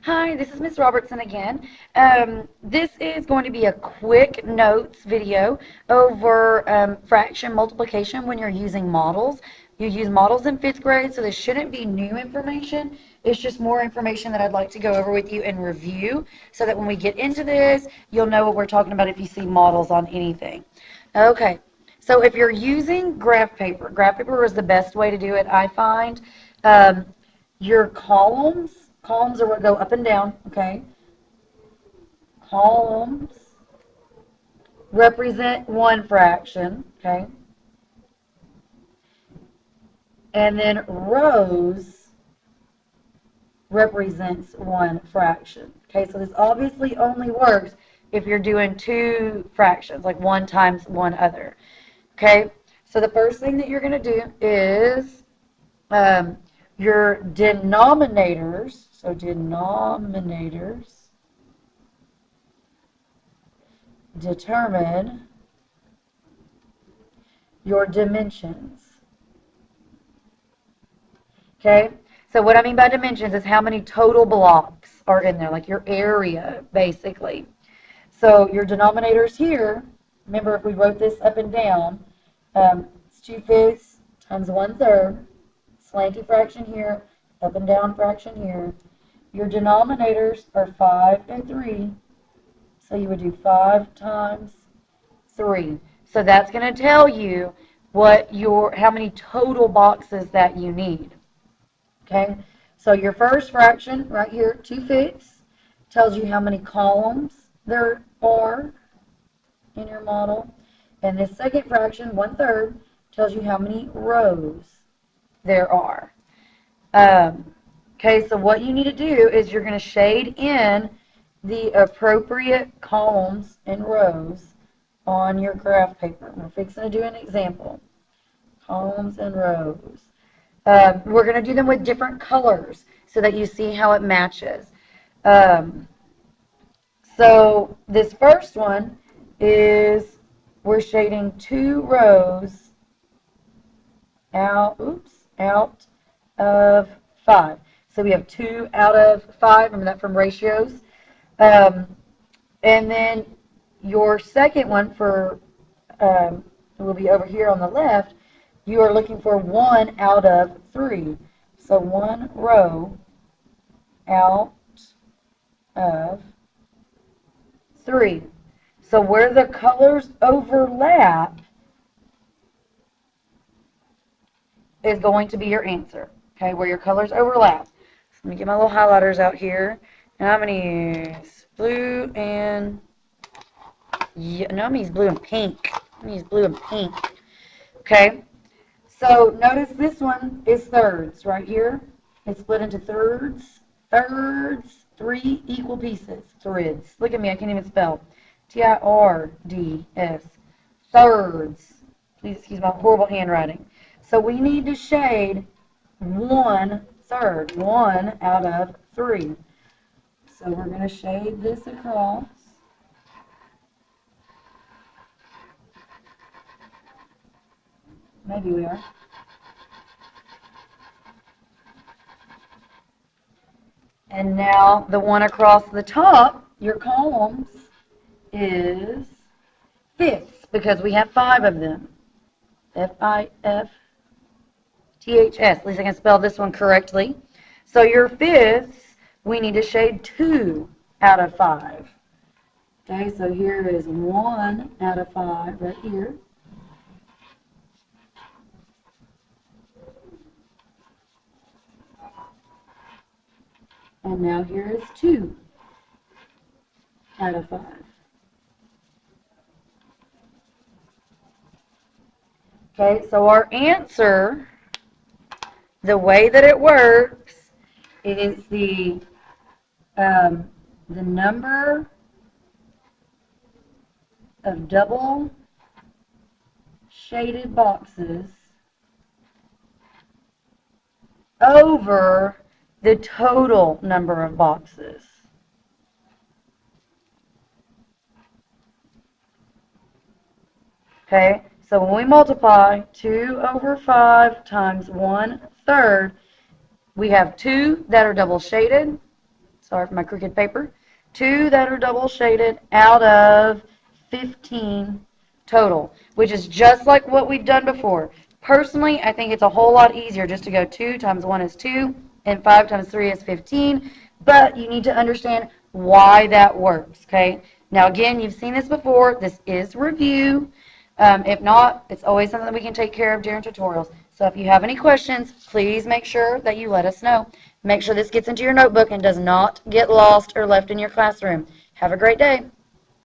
Hi, this is Miss Robertson again. This is going to be a quick notes video over fraction multiplication when you're using models. You use models in 5th grade, so this shouldn't be new information. It's just more information that I'd like to go over with you and review so that when we get into this, you'll know what we're talking about if you see models on anything. Okay, so if you're using graph paper is the best way to do it, I find. Um, your columns are what go up and down, okay? Columns represent one fraction, okay? And then rows represents one fraction. Okay, so this obviously only works if you're doing two fractions, like one times one other. Okay, so the first thing that you're going to do is your denominators, so denominators determine your dimensions. Okay, so what I mean by dimensions is how many total blocks are in there, like your area, basically. So your denominators here, remember if we wrote this up and down, it's 2/5 times 1/3, slanty fraction here, up and down fraction here. Your denominators are 5 and 3, so you would do 5 times 3. So that's going to tell you how many total boxes that you need. Okay, so your first fraction right here, 2/5, tells you how many columns there are in your model. And this second fraction, 1/3, tells you how many rows there are. Okay, so what you need to do is you're going to shade in the appropriate columns and rows on your graph paper. We're fixing to do an example. Columns and rows. We're going to do them with different colors so that you see how it matches. So this first one is we're shading 2 rows out of 5. So we have 2 out of 5. Remember that from ratios. And then your second one will be over here on the left. You are looking for 1 out of 3. So 1 row out of 3. So where the colors overlap is going to be your answer. Okay, where your colors overlap. So let me get my little highlighters out here. And I'm going to use blue and, no, I'm going to use blue and pink. I'm going to use blue and pink. Okay. So notice this one is thirds right here. It's split into thirds, 3 equal pieces, thrids. Look at me, I can't even spell. T-I-R-D-S, thirds. Please excuse my horrible handwriting. So we need to shade 1/3, 1 out of 3. So we're going to shade this across. Maybe we are. And now the one across the top, your columns, is fifths because we have 5 of them. F-I-F-T-H-S. At least I can spell this one correctly. So your fifths, we need to shade 2 out of 5. Okay, so here is 1 out of 5 right here. And now here is 2 out of 5. Okay, so our answer, the way that it works, is the number of double shaded boxes over the total number of boxes. Okay, so when we multiply 2 over 5 times 1/3, we have 2 that are double shaded, sorry for my crooked paper, 2 that are double shaded out of 15 total, which is just like what we've done before. Personally, I think it's a whole lot easier just to go 2 times 1 is 2 and 5 times 3 is 15, but you need to understand why that works, okay? Now, again, you've seen this before. This is review. If not, it's always something that we can take care of during tutorials. So if you have any questions, please make sure that you let us know. Make sure this gets into your notebook and does not get lost or left in your classroom. Have a great day.